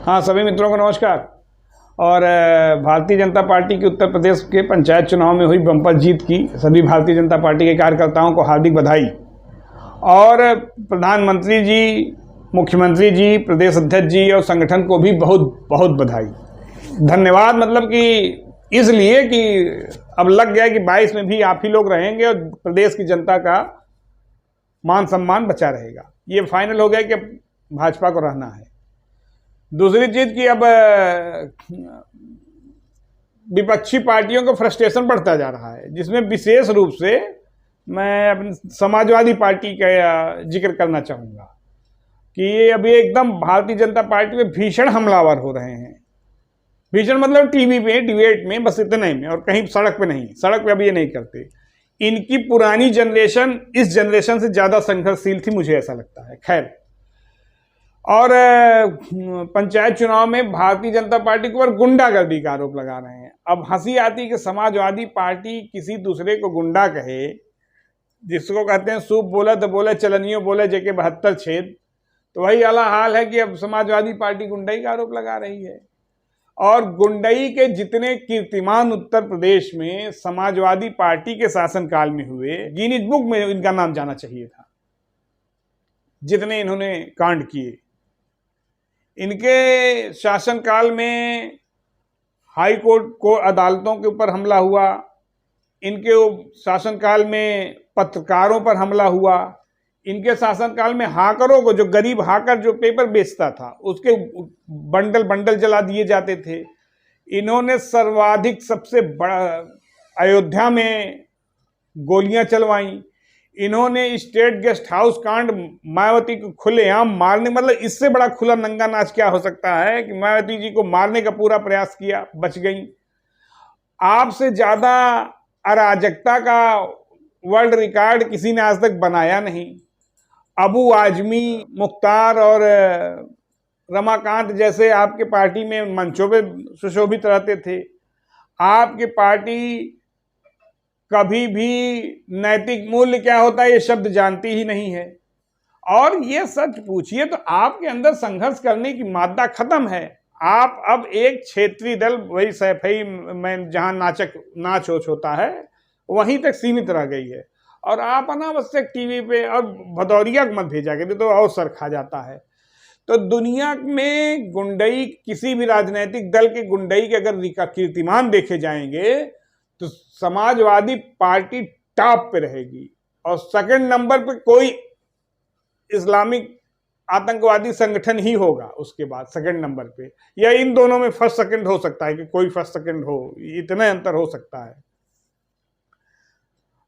हाँ, सभी मित्रों को नमस्कार। और भारतीय जनता पार्टी की उत्तर प्रदेश के पंचायत चुनाव में हुई बम्पर जीत की सभी भारतीय जनता पार्टी के कार्यकर्ताओं को हार्दिक बधाई। और प्रधानमंत्री जी, मुख्यमंत्री जी, प्रदेश अध्यक्ष जी और संगठन को भी बहुत बहुत बधाई, धन्यवाद। मतलब कि इसलिए कि अब लग गया कि 22 में भी आप ही लोग रहेंगे और प्रदेश की जनता का मान सम्मान बचा रहेगा। ये फाइनल हो गया कि अब भाजपा को रहना है। दूसरी चीज कि अब विपक्षी पार्टियों का फ्रस्ट्रेशन बढ़ता जा रहा है, जिसमें विशेष रूप से मैं अपनी समाजवादी पार्टी का जिक्र करना चाहूँगा कि ये अभी एकदम भारतीय जनता पार्टी में भीषण हमलावर हो रहे हैं। भीषण मतलब टीवी पे, डिबेट में, बस इतने में, और कहीं सड़क पे नहीं। सड़क पे अब ये नहीं करते। इनकी पुरानी जनरेशन इस जनरेशन से ज़्यादा संघर्षशील थी, मुझे ऐसा लगता है। खैर, और पंचायत चुनाव में भारतीय जनता पार्टी के ऊपर गुंडागर्दी का आरोप लगा रहे हैं। अब हंसी आती कि समाजवादी पार्टी किसी दूसरे को गुंडा कहे, जिसको कहते हैं सूप बोले तो बोले, चलनियों बोले जेके 72 छेद। तो वही वाला हाल है कि अब समाजवादी पार्टी गुंडाई का आरोप लगा रही है। और गुंडई के जितने कीर्तिमान उत्तर प्रदेश में समाजवादी पार्टी के शासनकाल में हुए, गिनीज बुक में इनका नाम जाना चाहिए था, जितने इन्होंने कांड किए। इनके शासनकाल में हाई कोर्ट को अदालतों के ऊपर हमला हुआ। इनके शासनकाल में पत्रकारों पर हमला हुआ। इनके शासनकाल में हाकरों को, जो गरीब हाकर जो पेपर बेचता था, उसके बंडल बंडल जला दिए जाते थे। इन्होंने सर्वाधिक, सबसे बड़ा, अयोध्या में गोलियां चलवाई। इन्होंने स्टेट गेस्ट हाउस कांड, मायावती को खुलेआम मारने, मतलब इससे बड़ा खुला नंगा नाच क्या हो सकता है कि मायावती जी को मारने का पूरा प्रयास किया, बच गई। आपसे ज्यादा अराजकता का वर्ल्ड रिकॉर्ड किसी ने आज तक बनाया नहीं। अबू आजमी, मुख्तार और रमाकांत जैसे आपके पार्टी में मंचों पे सुशोभित रहते थे। आपकी पार्टी कभी भी नैतिक मूल्य क्या होता है ये शब्द जानती ही नहीं है। और ये सच पूछिए तो आपके अंदर संघर्ष करने की मादा खत्म है। आप अब एक क्षेत्रीय दल, वही सैफई में जहां नाच होता है, वहीं तक सीमित रह गई है। और आप अनावश्यक टीवी पे, और भदौरिया को मत भेजा के तो और सर खा जाता है। तो दुनिया में गुंडई, किसी भी राजनीतिक दल के गुंडई के अगर कीर्तिमान देखे जाएंगे तो समाजवादी पार्टी टॉप पे रहेगी, और सेकंड नंबर पे कोई इस्लामिक आतंकवादी संगठन ही होगा उसके बाद सेकंड नंबर पे, या इन दोनों में फर्स्ट सेकंड हो सकता है कि कोई फर्स्ट सेकंड हो, इतना अंतर हो सकता है।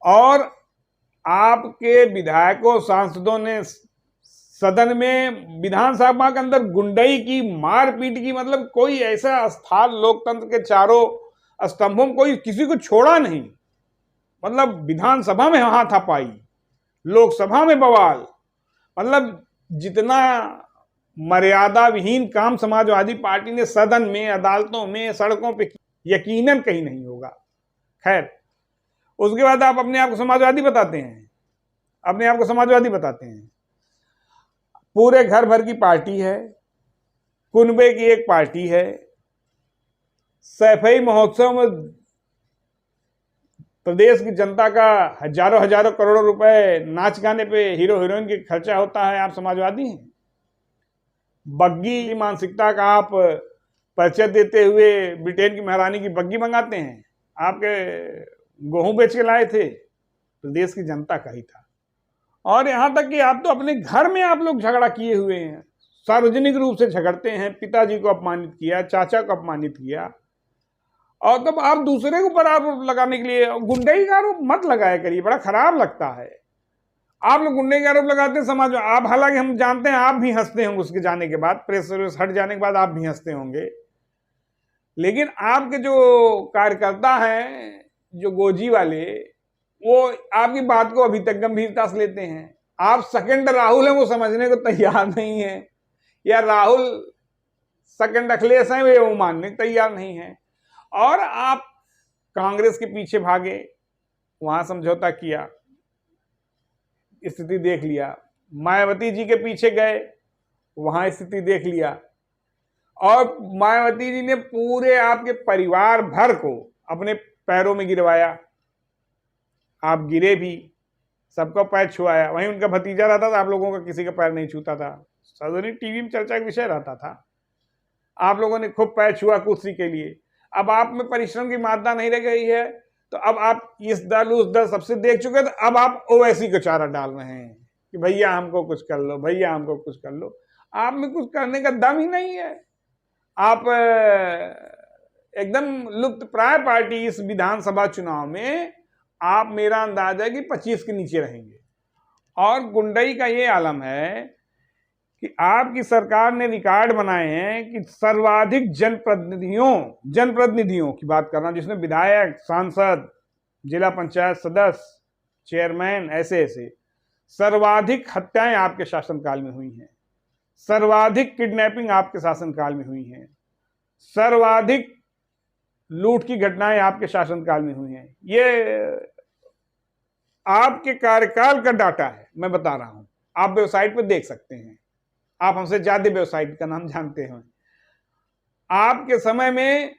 और आपके विधायकों, सांसदों ने सदन में, विधानसभा के अंदर गुंडई की, मारपीट की, मतलब कोई ऐसा स्थान लोकतंत्र के चारों स्तंभों में कोई किसी को छोड़ा नहीं। मतलब विधानसभा में हाथापाई, लोकसभा में बवाल, मतलब जितना मर्यादा विहीन काम समाजवादी पार्टी ने सदन में, अदालतों में, सड़कों पे यकीनन कहीं नहीं होगा। खैर, उसके बाद आप अपने आप को समाजवादी बताते हैं, अपने आप को समाजवादी बताते हैं। पूरे घर भर की पार्टी है, कुनबे की एक पार्टी है। सैफई महोत्सव में प्रदेश की जनता का हजारों हजारों करोड़ों रुपए नाच गाने पे, हीरो हीरोइन के खर्चा होता है। आप समाजवादी हैं? बग्गी मानसिकता का आप परिचय देते हुए ब्रिटेन की महारानी की बग्गी मंगाते हैं। आपके गेहूं बेच के लाए थे, प्रदेश की जनता का ही था। और यहां तक कि आप तो अपने घर में आप लोग झगड़ा किए हुए हैं, सार्वजनिक रूप से झगड़ते हैं। पिताजी को अपमानित किया, चाचा को अपमानित किया, और तब आप दूसरे के ऊपर आरोप लगाने के लिए गुंडई का आरोप मत लगाया करिए, बड़ा खराब लगता है। आप लोग गुंडई का आरोप लगाते हैं समाज में। आप, हालांकि हम जानते हैं आप भी हंसते होंगे उसके जाने के बाद, प्रेस हट जाने के बाद आप भी हंसते होंगे, लेकिन आपके जो कार्यकर्ता हैं, जो गोजी वाले, वो आपकी बात को अभी तक गंभीरता से लेते हैं। आप सेकंड राहुल हैं वो समझने को तैयार नहीं है, या राहुल सेकंड अखिलेश हैं वो मानने को तैयार नहीं है। और आप कांग्रेस के पीछे भागे, वहां समझौता किया, स्थिति देख लिया। मायावती जी के पीछे गए, वहां स्थिति देख लिया। और मायावती जी ने पूरे आपके परिवार भर को अपने पैरों में गिरवाया, आप गिरे भी, सबका पैर छुआया। वहीं उनका भतीजा रहता था, आप लोगों का किसी का पैर नहीं छूता था, सार्वजनिक टीवी में चर्चा का विषय रहता था। आप लोगों ने खूब पैर छुआ कुर्सी के लिए। अब आप में परिश्रम की मात्रा नहीं रह गई है, तो अब आप इस दल उस दल सबसे देख चुके, तो अब आप ओवैसी को चारा डाल रहे हैं कि भैया हमको कुछ कर लो, भैया हमको कुछ कर लो। आप में कुछ करने का दम ही नहीं है। आप एकदम लुप्त प्राय पार्टी। इस विधानसभा चुनाव में आप, मेरा अंदाजा है कि 25 के नीचे रहेंगे। और गुंडई का ये आलम है कि आपकी सरकार ने रिकॉर्ड बनाए हैं कि सर्वाधिक जनप्रतिनिधियों की बात कर रहा हूं, जिसमें विधायक, सांसद, जिला पंचायत सदस्य, चेयरमैन, ऐसे सर्वाधिक हत्याएं आपके शासनकाल में हुई हैं, सर्वाधिक किडनैपिंग आपके शासनकाल में हुई हैं, सर्वाधिक लूट की घटनाएं आपके शासनकाल में हुई हैं। ये आपके कार्यकाल का डाटा है, मैं बता रहा हूं, आप वेबसाइट पर देख सकते हैं। आप हमसे ज्यादा वेबसाइट का नाम जानते हैं। आपके समय में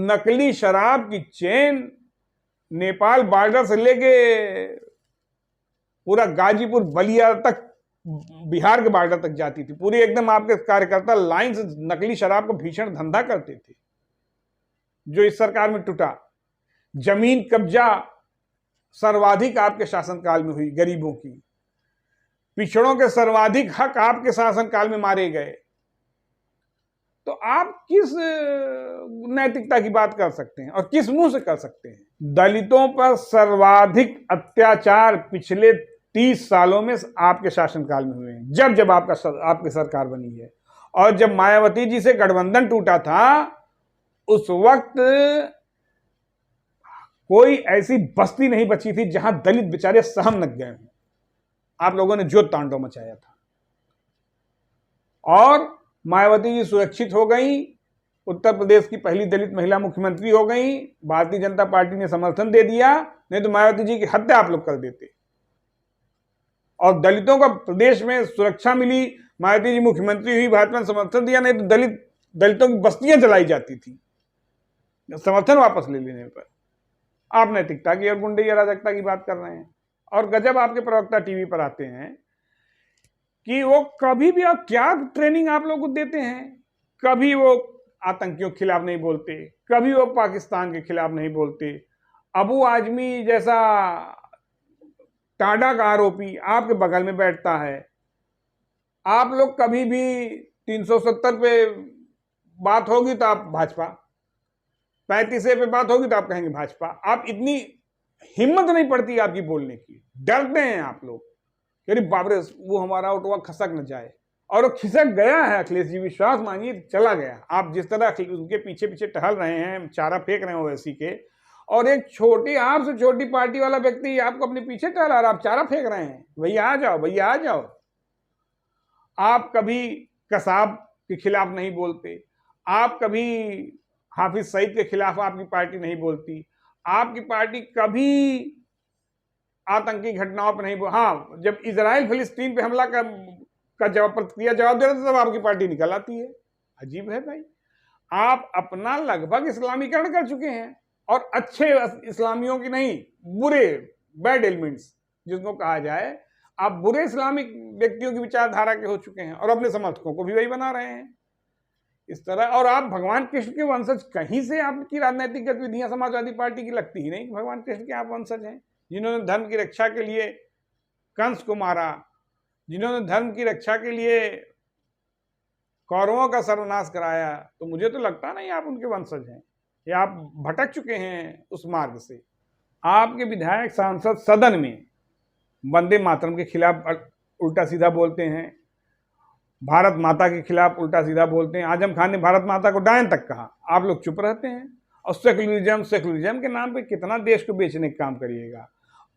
नकली शराब की चेन नेपाल बॉर्डर से लेके पूरा गाजीपुर बलिया तक, बिहार के बॉर्डर तक जाती थी। पूरी एकदम आपके कार्यकर्ता लाइन से नकली शराब को भीषण धंधा करते थे, जो इस सरकार में टूटा। जमीन कब्जा सर्वाधिक आपके शासनकाल में हुई, गरीबों की। पिछड़ों के सर्वाधिक हक आपके शासनकाल में मारे गए। तो आप किस नैतिकता की बात कर सकते हैं और किस मुंह से कर सकते हैं? दलितों पर सर्वाधिक अत्याचार पिछले 30 सालों में आपके शासनकाल में हुए हैं, जब आपकी सरकार बनी है। और जब मायावती जी से गठबंधन टूटा था, उस वक्त कोई ऐसी बस्ती नहीं बची थी जहां दलित बेचारे सहम न गए हों। आप लोगों ने जो तांडव मचाया था। और मायावती जी सुरक्षित हो गई, उत्तर प्रदेश की पहली दलित महिला मुख्यमंत्री हो गई। भारतीय जनता पार्टी ने समर्थन दे दिया, नहीं तो मायावती जी की हत्या आप लोग कर देते। और दलितों को प्रदेश में सुरक्षा मिली, मायावती जी मुख्यमंत्री हुई, भाजपा ने समर्थन दिया, नहीं तो दलितों की बस्तियां जलाई जाती थी समर्थन वापस ले लेने पर। आप नैतिकता की और गुंडे अराजकता की बात कर रहे हैं। और गजब आपके प्रवक्ता टीवी पर आते हैं कि वो कभी भी, आप क्या ट्रेनिंग आप लोगों को देते हैं, कभी वो आतंकियों के खिलाफ नहीं बोलते, कभी वो पाकिस्तान के खिलाफ नहीं बोलते। अबू आजमी जैसा टाडा का आरोपी आपके बगल में बैठता है। आप लोग कभी भी 370 पे बात होगी तो आप भाजपा, 35 पे बात होगी तो आप कहेंगे भाजपा। आप इतनी हिम्मत नहीं पड़ती आपकी बोलने की, डरते हैं आप लोग। अरे बाप रे, वो हमारा ऑटोवा खसक न जाए। और वो खिसक गया है। अखिलेश जी विश्वास मांगिए, चला गया। आप जिस तरह उनके पीछे पीछे टहल रहे हैं, चारा फेंक रहे हैं ओवैसी के, और एक छोटी, आपसे छोटी पार्टी वाला व्यक्ति आपको अपने पीछे टहला रहा, आप चारा फेंक रहे हैं, भैया आ जाओ, भैया आ जाओ। आप कभी कसाब के खिलाफ नहीं बोलते, आप कभी हाफिज सईद के खिलाफ आपकी पार्टी नहीं बोलती, आपकी पार्टी कभी आतंकी घटनाओं पर नहीं हाँ, जब इजराइल फिलिस्तीन पे हमला का प्रतिक्रिया जवाब दे रहे थे, तब आपकी पार्टी निकल आती है। अजीब है भाई। आप अपना लगभग इस्लामीकरण कर चुके हैं, और अच्छे इस्लामियों की नहीं, बुरे, बैड एलिमेंट्स जिसको कहा जाए, आप बुरे इस्लामिक व्यक्तियों की विचारधारा के हो चुके हैं, और अपने समर्थकों को भी वही बना रहे हैं इस तरह। और आप भगवान कृष्ण के वंशज, कहीं से आपकी राजनीतिक गतिविधियां समाजवादी पार्टी की लगती ही नहीं। भगवान कृष्ण के आप वंशज हैं, जिन्होंने धर्म की रक्षा के लिए कंस को मारा, जिन्होंने धर्म की रक्षा के लिए कौरवों का सर्वनाश कराया। तो मुझे तो लगता नहीं आप उनके वंशज हैं, या आप भटक चुके हैं उस मार्ग से। आपके विधायक, सांसद सदन में वंदे मातरम के खिलाफ उल्टा सीधा बोलते हैं, भारत माता के खिलाफ उल्टा सीधा बोलते हैं। आजम खान ने भारत माता को डायन तक कहा, आप लोग चुप रहते हैं। और सेकुलरिज्म के नाम पे कितना देश को बेचने का काम करिएगा।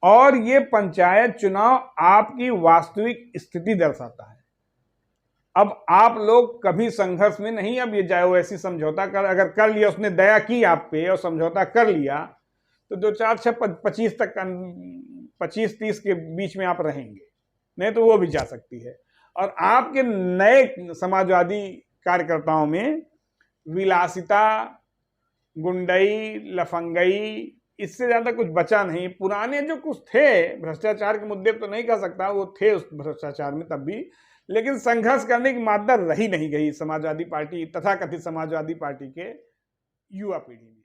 और ये पंचायत चुनाव आपकी वास्तविक स्थिति दर्शाता है। अब आप लोग कभी संघर्ष में नहीं, अब ये जाए वैसी समझौता अगर कर लिया, उसने दया की आप पे और समझौता कर लिया, तो 2 4 6 25 तक, 25-30 के बीच में आप रहेंगे, नहीं तो वो भी जा सकती है। और आपके नए समाजवादी कार्यकर्ताओं में विलासिता, गुंडई, लफंगई, इससे ज्यादा कुछ बचा नहीं। पुराने जो कुछ थे भ्रष्टाचार के मुद्दे तो नहीं कह सकता, वो थे उस भ्रष्टाचार में तब भी, लेकिन संघर्ष करने की मात्रा रही नहीं गई समाजवादी पार्टी, तथाकथित समाजवादी पार्टी के युवा पीढ़ी में।